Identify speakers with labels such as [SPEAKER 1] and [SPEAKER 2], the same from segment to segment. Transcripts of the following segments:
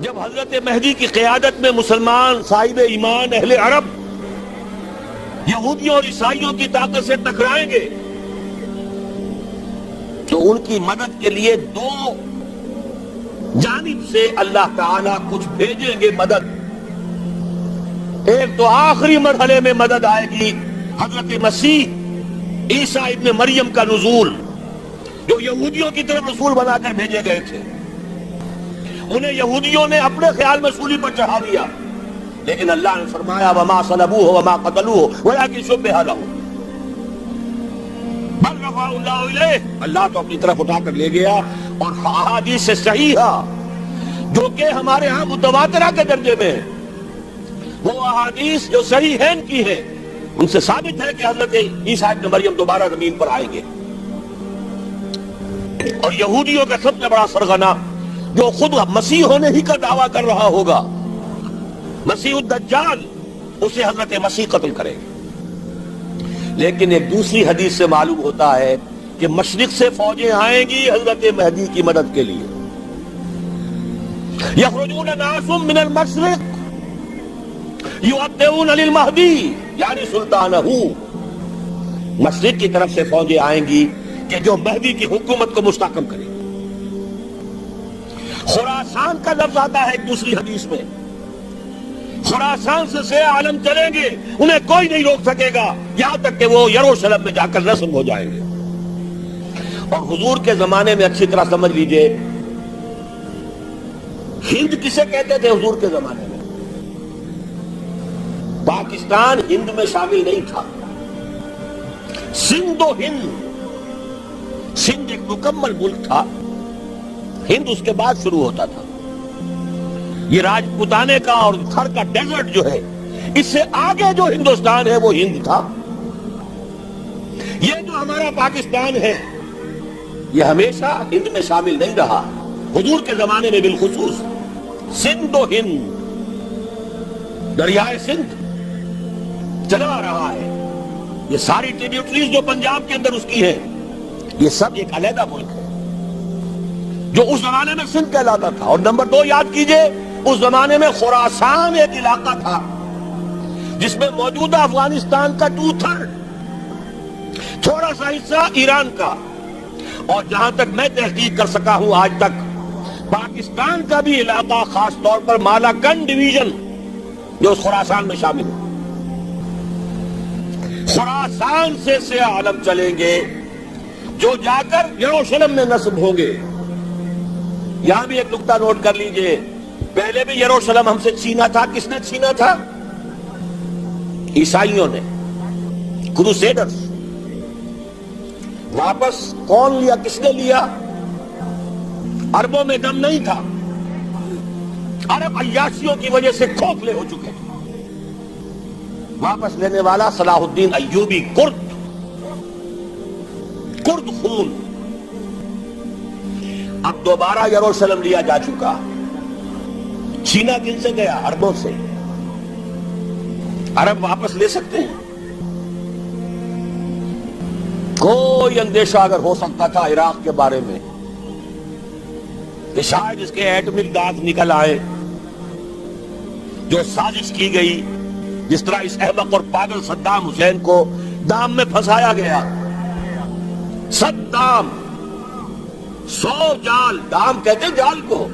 [SPEAKER 1] جب حضرت مہدی کی قیادت میں مسلمان صاحب ایمان اہل عرب یہودیوں اور عیسائیوں کی طاقت سے ٹکرائیں گے تو ان کی مدد کے لیے دو جانب سے اللہ تعالیٰ کچھ بھیجیں گے مدد. ایک تو آخری مرحلے میں مدد آئے گی حضرت مسیح عیسیٰ ابن مریم کا نزول، جو یہودیوں کی طرف رسول بنا کر بھیجے گئے تھے. انہیں یہودیوں نے اپنے خیال میں سولی پر چڑھا دیا، لیکن اللہ نے فرمایا وما صلبوہ وما قتلوہ ولکن شبہ لہ، بل رفعہ اللہ الیہ، اللہ تو اپنی طرف اٹھا کر لے گیا. اور احادیث سے صحیحہ جو کہ ہمارے ہاں متواترہ کے درجے میں ہے، وہ احادیث جو صحیحین کی ہیں ان سے ثابت ہے کہ حضرت عیسیٰ ابن مریم دوبارہ زمین پر آئیں گے. اور یہودیوں کا سب سے بڑا سرغنہ جو خود مسیح ہونے ہی کا دعویٰ کر رہا ہوگا، مسیح الدجال، اسے حضرت مسیح قتل کرے گے. لیکن ایک دوسری حدیث سے معلوم ہوتا ہے کہ مشرق سے فوجیں آئیں گی حضرت مہدی کی مدد کے لیے. یخرجون ناس من المشرق یؤدون للمہدی یعنی سلطانہ، مشرق کی طرف سے فوجیں آئیں گی کہ جو مہدی کی حکومت کو مستحکم کرے. خراسان کا لفظ آتا ہے ایک دوسری حدیث میں، خراسان سے سہ عالم چلیں گے، انہیں کوئی نہیں روک سکے گا یہاں تک کہ وہ یروشلم میں جا کر رسم ہو جائیں گے. اور حضور کے زمانے میں اچھی طرح سمجھ لیجئے، ہند کسے کہتے تھے حضور کے زمانے میں؟ پاکستان ہند میں شامل نہیں تھا. سندھ و ہند، سندھ ایک مکمل ملک تھا، ہند اس کے بعد شروع ہوتا تھا. یہ راجپوتانے کا اور تھر کا ڈیزرٹ جو ہے، اس سے آگے جو ہندوستان ہے وہ ہند تھا. یہ جو ہمارا پاکستان ہے یہ ہمیشہ ہند میں شامل نہیں رہا. حضور کے زمانے میں بالخصوص سندھ و ہند، دریائے سندھ چلا رہا ہے. یہ ساری ٹریبیوٹریز جو پنجاب کے اندر اس کی ہیں، یہ سب ایک علیحدہ ملک ہے جو اس زمانے میں سندھ کہلاتا تھا. اور نمبر 2 یاد کیجئے، اس زمانے میں خراسان ایک علاقہ تھا جس میں موجودہ افغانستان کا 2/3، تھوڑا سا حصہ ایران کا، اور جہاں تک میں تحقیق کر سکا ہوں آج تک پاکستان کا بھی علاقہ، خاص طور پر مالاکنڈ ڈویژن جو اس خراسان میں شامل ہے. خراسان سے سہ عالم چلیں گے جو جا کر یروشلم میں نصب ہوں گے. یہاں بھی ایک نقطہ نوٹ کر لیجئے، پہلے بھی یروشلم ہم سے چھینا تھا. کس نے چھینا تھا؟ عیسائیوں نے، کروسیڈرز. واپس کون لیا؟ کس نے لیا؟ عربوں میں دم نہیں تھا، عرب عیاشیوں کی وجہ سے کھوکھلے ہو چکے تھے. واپس لینے والا صلاح الدین ایوبی، کرد خون. اب دوبارہ یروشلم لیا جا چکا. چھینا کن سے گیا؟ عربوں سے. عرب واپس لے سکتے ہیں؟ کوئی اندیشہ اگر ہو سکتا تھا عراق کے بارے میں کہ شاید اس کے ایٹمک دانت نکل آئے، جو سازش کی گئی، جس طرح اس احمق اور پاگل صدام حسین کو دام میں پھنسایا گیا. صدام 100 جال، دام کہتے ہیں جال کو،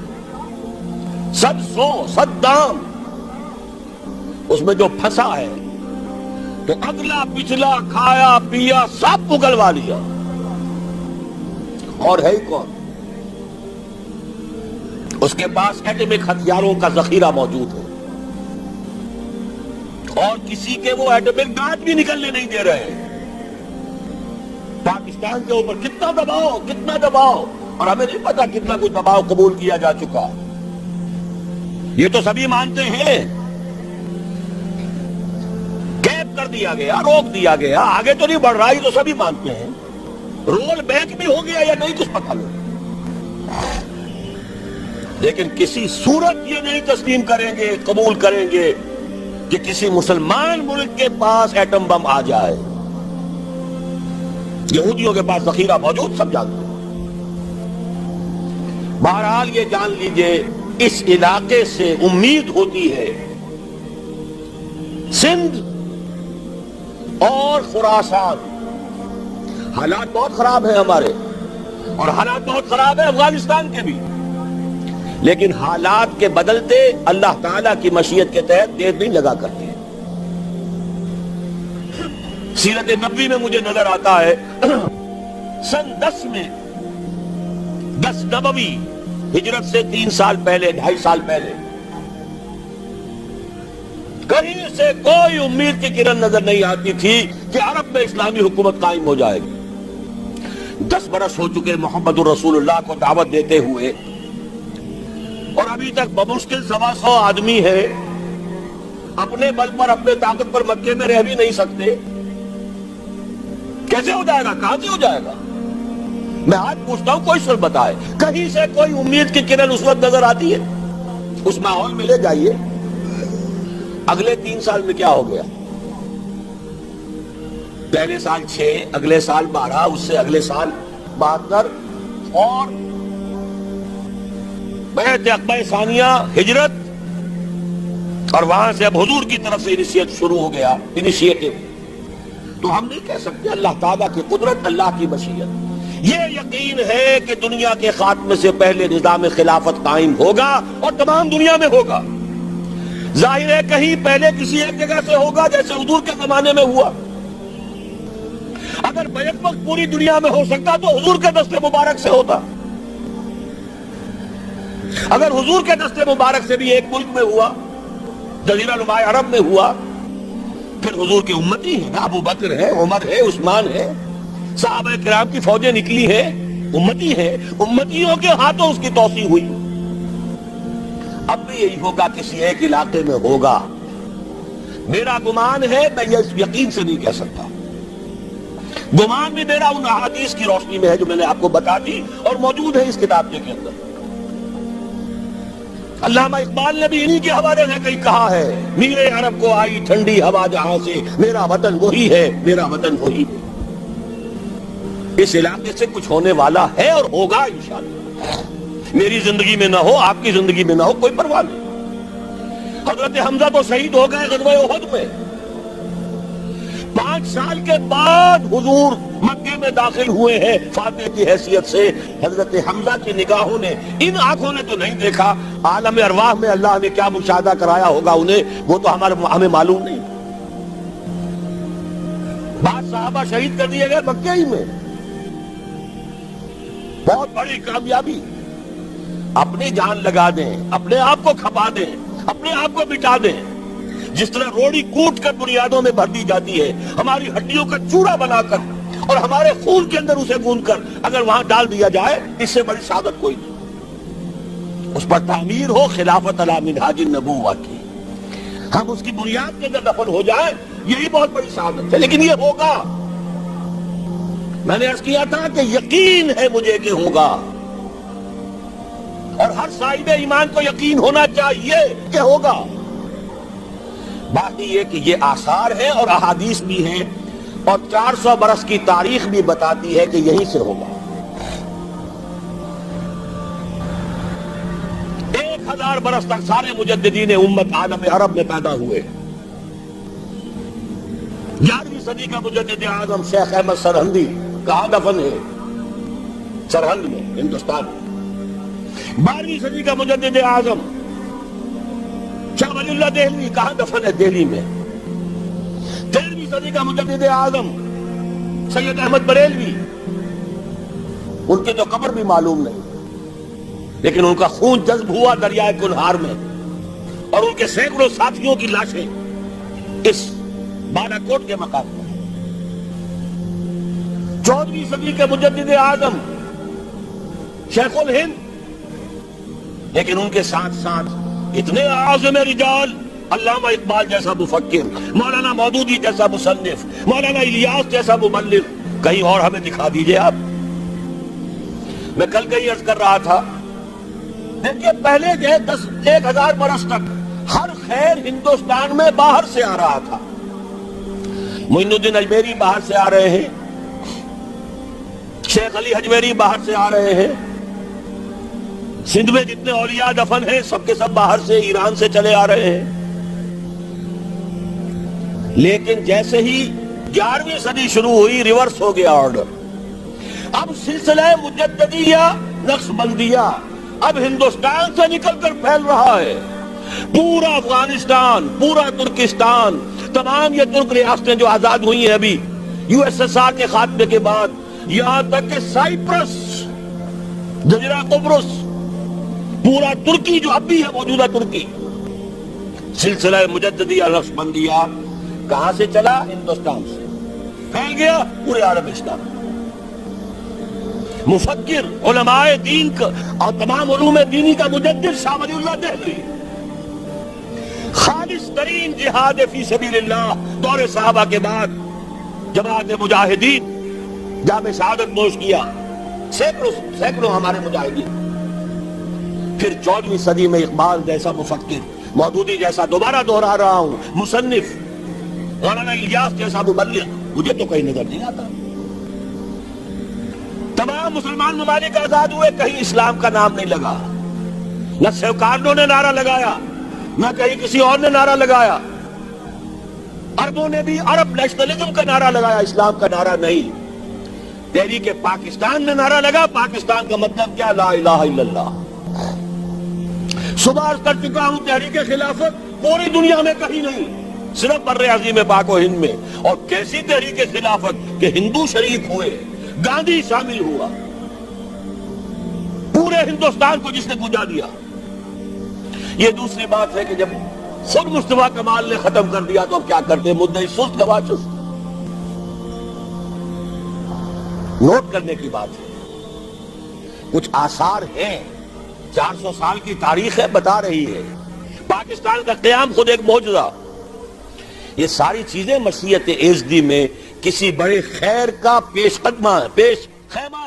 [SPEAKER 1] صدام اس میں جو پھنسا ہے تو اگلا پچھلا کھایا پیا سب اگلوا لیا. اور ہے ہی کون؟ اس کے پاس ایٹمک ہتھیاروں کا ذخیرہ موجود ہے، اور کسی کے وہ ایٹمک دانت بھی نکلنے نہیں دے رہے. پاکستان کے اوپر کتنا دباؤ، اور ہمیں نہیں پتا کتنا کچھ دباؤ قبول کیا جا چکا. یہ تو سبھی مانتے ہیں. کیپ کر دیا گیا، روک دیا گیا، آگے تو نہیں بڑھ رہا، یہ تو سبھی مانتے ہیں. رول بیک بھی ہو گیا یا نہیں کچھ پتہ نہیں. لیکن کسی صورت یہ نہیں تسلیم کریں گے، قبول کریں گے کہ کسی مسلمان ملک کے پاس ایٹم بم آ جائے. یہودیوں کے پاس ذخیرہ موجود، سب جانتے ہیں. بہرحال یہ جان لیجئے اس علاقے سے امید ہوتی ہے سندھ اور خراسان. حالات بہت خراب ہیں ہمارے, اور حالات بہت خراب ہیں افغانستان کے بھی, لیکن حالات کے بدلتے اللہ تعالیٰ کی مشیت کے تحت دیر نہیں لگا کرتے. سیرت نبوی میں مجھے نظر آتا ہے سن 10 میں 10 نبوی ہجرت سے 3 سال پہلے 2.5 سال پہلے کہیں سے کوئی امید کی کرن نظر نہیں آتی تھی کہ عرب میں اسلامی حکومت قائم ہو جائے گی. 10 برس ہو چکے محمد الرسول اللہ کو دعوت دیتے ہوئے, اور ابھی تک بمشکل 125 آدمی ہے اپنے بل پر اپنے طاقت پر مکے میں رہ بھی نہیں سکتے. کیسے ہو جائے گا, کہاں سے ہو جائے گا؟ میں آج پوچھتا ہوں کوئی شخص بتائے کہیں سے کوئی امید کی کرن اس وقت نظر آتی ہے؟ اس ماحول میں لے جائیے. اگلے 3 سال میں کیا ہو گیا؟ پہلے سال 6, اگلے سال 12, اس سے اگلے سال 72, اور بیعت عقبہ ثانیہ ہجرت, اور وہاں سے اب حضور کی طرف سے انیشیٹ شروع ہو گیا, انیشیٹو. تو ہم نہیں کہہ سکتے اللہ تعالیٰ کی قدرت, اللہ کی مشیت. یہ یقین ہے کہ دنیا کے خاتمے سے پہلے نظام خلافت قائم ہوگا اور تمام دنیا میں ہوگا. ظاہر ہے کہیں پہلے کسی ایک جگہ سے ہوگا جیسے حضور کے زمانے میں ہوا. اگر بیک وقت پوری دنیا میں ہو سکتا تو حضور کے دست مبارک سے ہوتا. اگر حضور کے دست مبارک سے بھی ایک ملک میں ہوا, جزیرہ نما عرب میں ہوا, پھر حضور کی امتی ہے نا, ابو بکر ہے, عمر ہے, عثمان ہے, صحابہ کرام کی فوجیں نکلی ہیں, امتی ہے, امتیوں کے ہاتھوں اس کی توسیع ہوئی. اب بھی یہی ہوگا, کسی ایک علاقے میں ہوگا. میرا گمان ہے, میں یہ یقین سے نہیں کہہ سکتا. گمان بھی میرا ان احادیث کی روشنی میں ہے جو میں نے آپ کو بتا دی اور موجود ہے اس کتاب کے اندر. علامہ اقبال نے بھی انہی کے حوالے سے کہیں کہا ہے, میرے عرب کو آئی ٹھنڈی ہوا جہاں سے, میرا وطن وہی ہے, میرا وطن وہی ہے. اس علاقے سے کچھ ہونے والا ہے اور ہوگا انشاءاللہ. میری زندگی میں نہ ہو, آپ کی زندگی میں نہ ہو, کوئی پرواہ نہیں. حضرت حمزہ تو شہید ہو گئے غزوہ احد میں. 5 سال کے بعد حضور مکے میں داخل ہوئے ہیں فاتح کی حیثیت سے. حضرت حمزہ کی نگاہوں نے, ان آنکھوں نے تو نہیں دیکھا, عالم ارواح میں اللہ نے کیا مشاہدہ کرایا ہوگا انہیں, وہ تو ہمیں معلوم نہیں. بعض صحابہ شہید کر دیے گئے مکے ہی میں. بہت بڑی کامیابی. اپنی جان لگا دیں, اپنے آپ کو کھپا دیں, اپنے آپ کو مٹا دیں. جس طرح روڑی کوٹ کر بنیادوں میں بھر دی جاتی ہے, ہماری ہڈیوں کا چوڑا بنا کر اور ہمارے خون کے اندر اسے گوندھ کر اگر وہاں ڈال دیا جائے, اس سے بڑی سعادت کوئی نہیں. اس پر تعمیر ہو خلافت علی منہاج النبوہ کی, ہم اس کی بنیاد کے اندر دفن ہو جائیں, یہی بہت بڑی سعادت ہے. لیکن یہ ہوگا. میں نے عرض کیا تھا کہ یقین ہے مجھے کہ ہوگا, اور ہر صاحب ایمان کو یقین ہونا چاہیے کہ ہوگا. باقی یہ کہ یہ آثار ہیں اور احادیث بھی ہیں, اور 400 برس کی تاریخ بھی بتاتی ہے کہ یہیں سے ہوگا. 1000 برس تک سارے مجددین امت عالم عرب میں پیدا ہوئے. 11ویں صدی کا مجدد اعظم شیخ احمد سرہندی کہاں دفن ہے؟ سرہند میں, ہندوستان میں. 12ویں صدی کا مجدد اعظم شاہ ولی اللہ دہلوی کہاں دفن ہے؟ دہلی میں. 13ویں صدی کا مجدد اعظم سید احمد بریلوی, ان کی تو قبر بھی معلوم نہیں, لیکن ان کا خون جذب ہوا دریائے کنہار میں, اور ان کے سینکڑوں ساتھیوں کی لاشیں اس بالاکوٹ کے مقام پر. 14ویں صدی کے مجدد اعظم شیخ الہند, لیکن ان کے ساتھ ساتھ اتنے اعظم رجال, علامہ اقبال جیسا مفکر, مولانا مودودی جیسا مصنف, مولانا الیاس جیسا مبلغ, کہیں اور ہمیں دکھا دیجئے آپ. میں کل کہیں عرض کر رہا تھا, دیکھیے پہلے جو 1000 برس تک ہر خیر ہندوستان میں باہر سے آ رہا تھا. معین الدین اجمیری باہر سے آ رہے ہیں, شیخ علی حجویری باہر سے آ رہے ہیں, سندھ میں جتنے اولیاء دفن ہیں سب کے سب باہر سے ایران سے چلے آ رہے ہیں. لیکن جیسے ہی 11ویں صدی شروع ہوئی ریورس ہو گیا آرڈر. اب سلسلہ مجددیہ نقش بندیہ اب ہندوستان سے نکل کر پھیل رہا ہے. پورا افغانستان، پورا ترکستان، تمام یہ ترک ریاستیں جو آزاد ہوئی ہیں ابھی یو ایس ایس آر کے خاتمے کے بعد، یہاں تک کہ سائپرس، جزیرہ قبرص، پورا ترکی جو اب بھی ہے موجودہ ترکی، سلسلہ مجددیہ نقش بندیہ کہاں سے چلا؟ ہندوستان سے پھیل گیا پورے عالم اسلام. مفکر، علماء دین کا اور تمام علوم دینی کا مجدد شاہ ولی اللہ دہلوی، خالص ترین جہاد فی سبیل اللہ دور صحابہ کے بعد جماعت مجاہدین جام شہادت نوش کیا، سینکڑوں ہمارے مجاہدین. پھر 14ویں صدی میں اقبال جیسا مفکر، مودودی جیسا، دوبارہ دہرا رہا ہوں، مصنف، مولانا الیاس جیسا مبلغ مجھے تو کہیں نظر نہیں آتا. تمام مسلمان ممالک آزاد ہوئے، کہیں اسلام کا نام نہیں لگا. نہ سیوکارنوں نے نعرہ لگایا، نہ کہیں کسی اور نے نعرہ لگایا. عربوں نے بھی عرب نیشنلزم کا نعرہ لگایا، اسلام کا نعرہ نہیں. تحریک پاکستان نے نعرہ لگا، پاکستان کا مطلب کیا؟ لا الہ الا اللہ. صبح عرض کر چکا ہوں تحریک خلافت پوری دنیا میں کہیں نہیں، صرف بر عظیم پاک و ہند میں. اور کیسی تحریک خلافت کہ ہندو شریک ہوئے، گاندھی شامل ہوا، پورے ہندوستان کو جس نے گجا دیا. یہ دوسری بات ہے کہ جب خود مصطفیٰ کمال نے ختم کر دیا تو اب کیا کرتے؟ مدعی سست گواہ چست. نوٹ کرنے کی بات ہے، کچھ آثار ہیں، 400 سال کی تاریخ ہے، بتا رہی ہے پاکستان کا قیام خود ایک معجزہ. یہ ساری چیزیں مشیت ایزدی میں کسی بڑے خیر کا پیش خیمہ